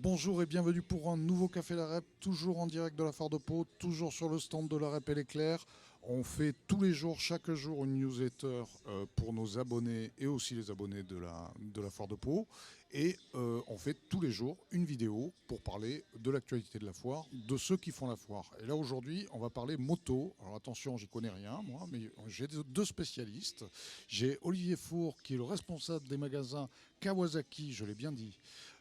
Bonjour et bienvenue pour un nouveau Café La Rep, toujours en direct de la Foire de Pau, toujours sur le stand de La Rep et l'Éclair. On fait tous les jours, chaque jour, une newsletter pour nos abonnés et aussi les abonnés de la Foire de Pau. Et on fait tous les jours une vidéo pour parler de l'actualité de la foire, de ceux qui font la foire. Et là aujourd'hui, on va parler moto. Alors attention, j'y connais rien moi, mais j'ai deux spécialistes. J'ai Olivier Four qui est le responsable des magasins Kawasaki, je l'ai bien dit,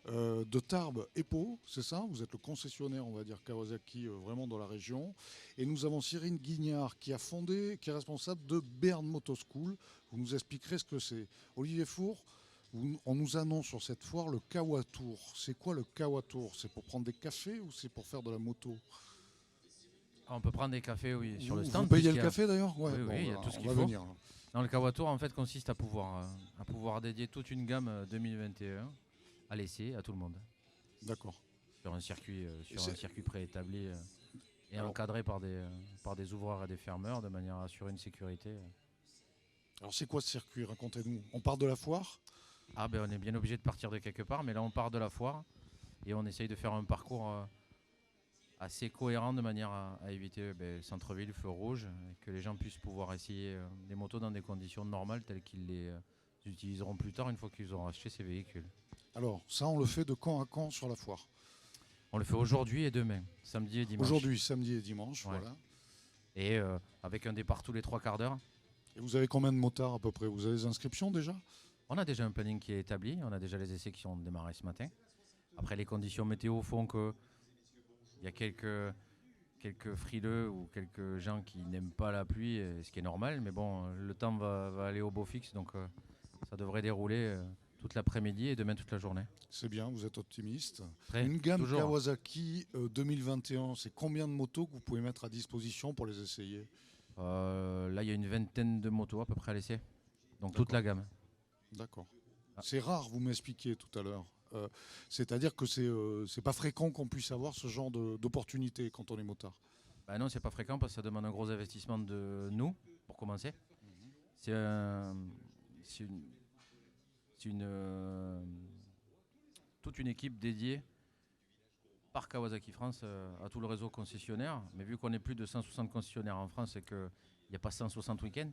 de Tarbes et Pau, c'est ça? Vous êtes le concessionnaire, on va dire, Kawasaki, vraiment dans la région. Et nous avons Cyril Guignard qui a fondé, qui est responsable de Bern Moto School. Vous nous expliquerez ce que c'est. Olivier Four, on nous annonce sur cette foire le Kawa Tour. C'est quoi le Kawa Tour? C'est pour prendre des cafés ou c'est pour faire de la moto? On peut prendre des cafés, oui, sur le Vous stand. payez le café d'ailleurs? Ouais, Oui, bon, oui, il y a tout ce on qu'il va faut. venir. Dans le Kawatour, en fait, consiste à pouvoir dédier toute une gamme 2021 à l'essai à tout le monde. D'accord. Sur un circuit préétabli et Alors, encadré par des ouvreurs et des fermeurs de manière à assurer une sécurité. alors c'est quoi ce circuit? Racontez-nous. On part de la foire? Ah ben on est bien obligé de partir de quelque part, mais là on part de la foire et on essaye de faire un parcours assez cohérent de manière à éviter centre-ville, feu rouge, et que les gens puissent pouvoir essayer les motos dans des conditions normales telles qu'ils les utiliseront plus tard une fois qu'ils auront acheté ces véhicules. Alors, ça, on le fait de quand à quand sur la foire? On le fait aujourd'hui et demain, samedi et dimanche. Aujourd'hui, samedi et dimanche, Ouais. voilà. Et avec un départ tous les 3/4 d'heure. Et vous avez combien de motards à peu près? Vous avez des inscriptions déjà? On a déjà un planning qui est établi, on a déjà les essais qui ont démarré ce matin. Après, les conditions météo font que il y a quelques frileux ou quelques gens qui n'aiment pas la pluie, ce qui est normal. Mais bon, le temps va aller au beau fixe, donc ça devrait dérouler toute l'après-midi et demain toute la journée. C'est bien, vous êtes optimiste. Prêt, Une gamme toujours. Kawasaki 2021, c'est combien de motos que vous pouvez mettre à disposition pour les essayer? Là, il y a une vingtaine de motos à peu près à l'essai, donc toute D'accord. la gamme. D'accord. Ah. C'est rare, vous m'expliquiez tout à l'heure. C'est-à-dire que c'est pas fréquent qu'on puisse avoir ce genre d'opportunité quand on est motard. Bah non, c'est pas fréquent parce que ça demande un gros investissement de nous, pour commencer. C'est un- c'est une, c'est une, toute une équipe dédiée par Kawasaki France à tout le réseau concessionnaire. Mais vu qu'on est plus de 160 concessionnaires en France et qu'il n'y a pas 160 week-ends.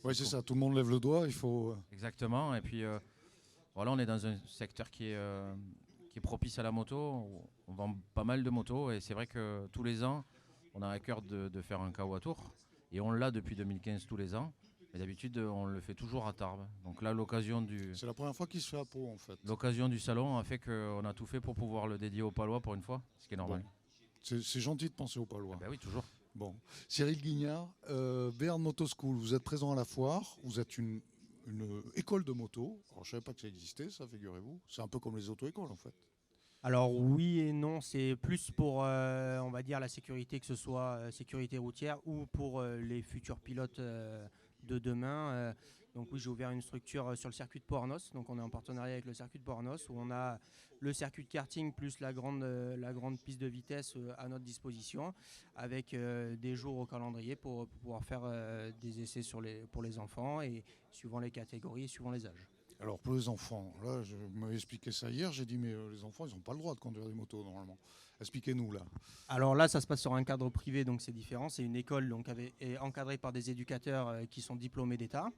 Oui, c'est ça, tout le monde lève le doigt, il faut... Exactement. Et puis voilà, on est dans un secteur qui est propice à la moto. On vend pas mal de motos et c'est vrai que tous les ans, on a à cœur de faire un Kawa Tour. Et on l'a depuis 2015 tous les ans. Mais d'habitude, on le fait toujours à Tarbes. Donc là, C'est la première fois qu'il se fait à Pau, en fait. l'occasion du salon a fait qu'on a tout fait pour pouvoir le dédier aux Palois pour une fois, ce qui est normal. Bon. C'est gentil de penser aux Palois. Ben oui, toujours. Bon. Cyril Guignard, Bern Moto School, vous êtes présent à la foire, vous êtes une école de moto. Alors, je ne savais pas que ça existait, ça, figurez-vous. C'est un peu comme les auto-écoles, en fait. Alors oui et non, c'est plus pour, on va dire, la sécurité, que ce soit sécurité routière ou pour les futurs pilotes de demain. Donc oui, j'ai ouvert une structure sur le circuit de Pau-Arnos. Donc on est en partenariat avec le circuit de Pau-Arnos où on a le circuit de karting plus la grande piste de vitesse à notre disposition avec des jours au calendrier pour pouvoir faire des essais pour les enfants et suivant les catégories et suivant les âges. Alors, pour les enfants, là, je m'avais expliqué ça hier, j'ai dit, mais les enfants, ils n'ont pas le droit de conduire des motos, normalement. Expliquez-nous, là. Alors là, ça se passe sur un cadre privé, donc c'est différent. C'est une école donc, est encadrée par des éducateurs qui sont diplômés d'État.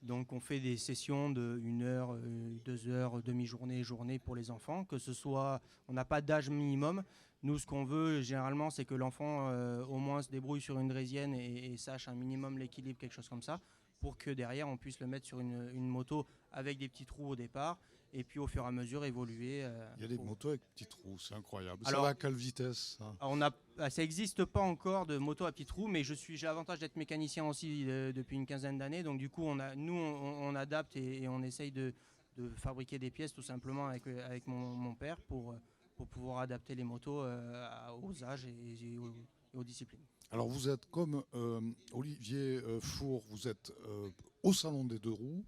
Donc on fait des sessions de 1 heure, 2 heures, demi-journée, journée pour les enfants. Que ce soit, on n'a pas d'âge minimum. Nous, ce qu'on veut généralement, c'est que l'enfant au moins se débrouille sur une draisienne et sache un minimum l'équilibre, quelque chose comme ça, pour que derrière on puisse le mettre sur une moto avec des petits trous au départ et puis au fur et à mesure évoluer. Il y a des motos avec petits trous, c'est incroyable. Alors, ça va à quelle vitesse, ça? ça n'existe pas encore de moto à petits trous, mais j'ai l'avantage d'être mécanicien aussi depuis une quinzaine d'années. Donc du coup, on adapte et on essaye de fabriquer des pièces tout simplement avec mon père pour pouvoir adapter les motos aux âges et aux disciplines. Alors, vous êtes comme Olivier Four, vous êtes au Salon des Deux Roues.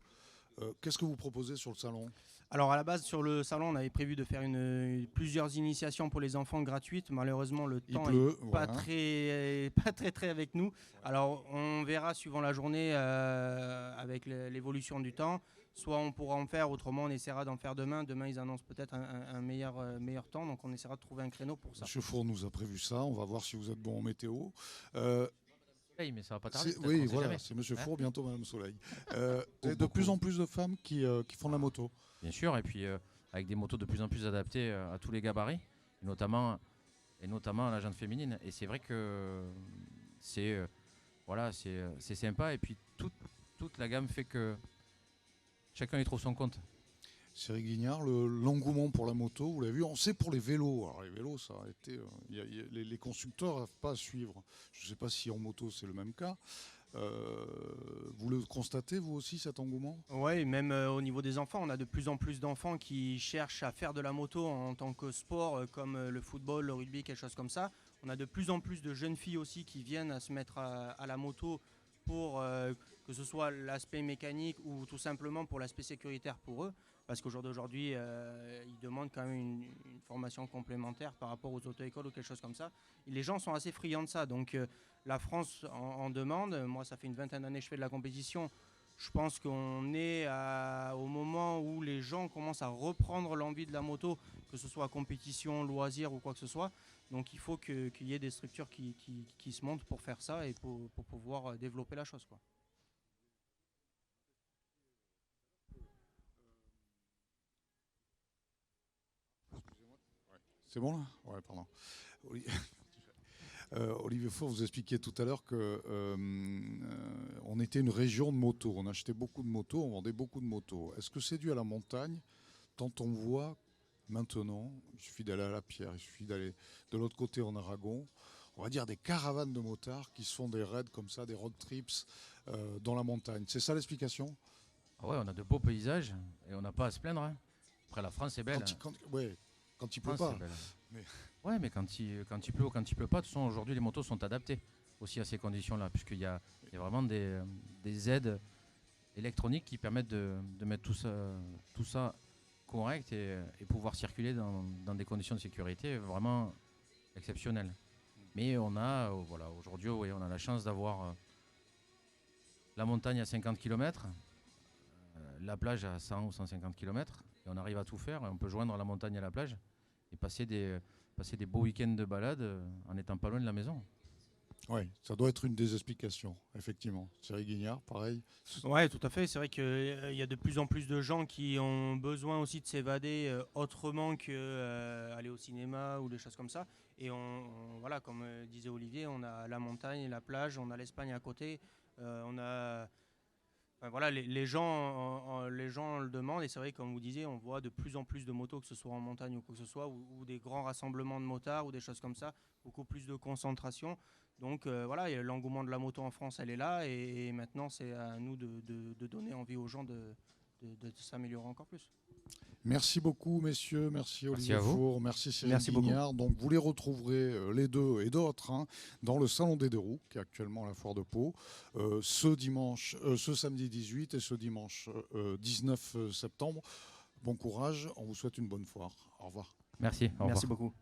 Qu'est-ce que vous proposez sur le salon? Alors à la base sur le salon, on avait prévu de faire plusieurs initiations pour les enfants gratuites. Malheureusement, le Il temps pleut, est pas voilà. très avec nous. Alors on verra suivant la journée avec l'évolution du temps. Soit on pourra en faire, autrement on essaiera d'en faire demain. Demain ils annoncent peut-être un meilleur temps, donc on essaiera de trouver un créneau pour ça. Monsieur Four nous a prévu ça. On va voir si vous êtes bon en météo. Mais ça va pas tarder. peut-être, Oui, on sait voilà, jamais. c'est Monsieur Hein Four, bientôt Madame Soleil. Ou De beaucoup. plus en plus de femmes qui font de la moto. Bien sûr, et puis avec des motos de plus en plus adaptées à tous les gabarits, et notamment à la jante féminine. Et c'est vrai que c'est c'est sympa, et puis toute la gamme fait que chacun y trouve son compte. Cyril Guignard, l'engouement pour la moto, vous l'avez vu, on sait pour les vélos. Alors les vélos, ça a été. Les constructeurs n'arrivent pas à suivre. Je ne sais pas si en moto c'est le même cas. Vous le constatez, vous aussi, cet engouement? Oui, même au niveau des enfants, on a de plus en plus d'enfants qui cherchent à faire de la moto en tant que sport, comme le football, le rugby, quelque chose comme ça. On a de plus en plus de jeunes filles aussi qui viennent à se mettre à la moto pour que ce soit l'aspect mécanique ou tout simplement pour l'aspect sécuritaire pour eux. Parce qu'au jour d'aujourd'hui, ils demandent quand même une formation complémentaire par rapport aux auto-écoles ou quelque chose comme ça. Et les gens sont assez friands de ça. Donc la France en demande. Moi, ça fait une vingtaine d'années que je fais de la compétition. Je pense qu'on est au moment où les gens commencent à reprendre l'envie de la moto, que ce soit compétition, loisir ou quoi que ce soit. Donc il faut qu'il y ait des structures qui se montent pour faire ça et pour pouvoir développer la chose, quoi. C'est bon là? Ouais, pardon. Olivier Faure, vous expliquiez tout à l'heure que on était une région de motos. On achetait beaucoup de motos, on vendait beaucoup de motos. Est-ce que c'est dû à la montagne? Tant on voit maintenant, il suffit d'aller à la Pierre, il suffit d'aller de l'autre côté en Aragon, on va dire des caravanes de motards qui se font des raids comme ça, des road trips dans la montagne. C'est ça l'explication? Ah ouais, on a de beaux paysages et on n'a pas à se plaindre. Hein. Après, la France est belle. Quand il pleut France pas. est belle. Mais- Ouais, mais quand il pleut ou quand il pleut pas, de toute façon, aujourd'hui, les motos sont adaptées aussi à ces conditions-là, puisqu'il y a vraiment des aides électroniques qui permettent de mettre tout ça correct et pouvoir circuler dans des conditions de sécurité vraiment exceptionnelles. Mais on a, voilà, aujourd'hui, oui, on a la chance d'avoir la montagne à 50 km, la plage à 100 ou 150 km, et on arrive à tout faire. On peut joindre la montagne à la plage et passer des beaux week-ends de balade en n'étant pas loin de la maison. Oui, ça doit être une des explications, effectivement. Thierry Guignard, pareil. Ouais, tout à fait. C'est vrai qu'il y a de plus en plus de gens qui ont besoin aussi de s'évader autrement que aller au cinéma ou des choses comme ça. Et voilà, comme disait Olivier, on a la montagne, la plage, on a l'Espagne à côté. On a, enfin, voilà, les gens le demandent. Et c'est vrai, comme vous disiez, on voit de plus en plus de motos, que ce soit en montagne ou quoi que ce soit, ou des grands rassemblements de motards ou des choses comme ça. Beaucoup plus de concentration. Donc voilà, l'engouement de la moto en France, elle est là, et maintenant c'est à nous de donner envie aux gens de s'améliorer encore plus. Merci beaucoup, messieurs. Merci Olivier à vous. Four. Merci Cyril Merci beaucoup. Guignard. Donc, vous les retrouverez, les deux et d'autres, dans le Salon des Deux Roues, qui est actuellement à la Foire de Pau, ce samedi 18 et ce dimanche 19 septembre. Bon courage. On vous souhaite une bonne foire. Au revoir. Merci. Au revoir. Merci beaucoup.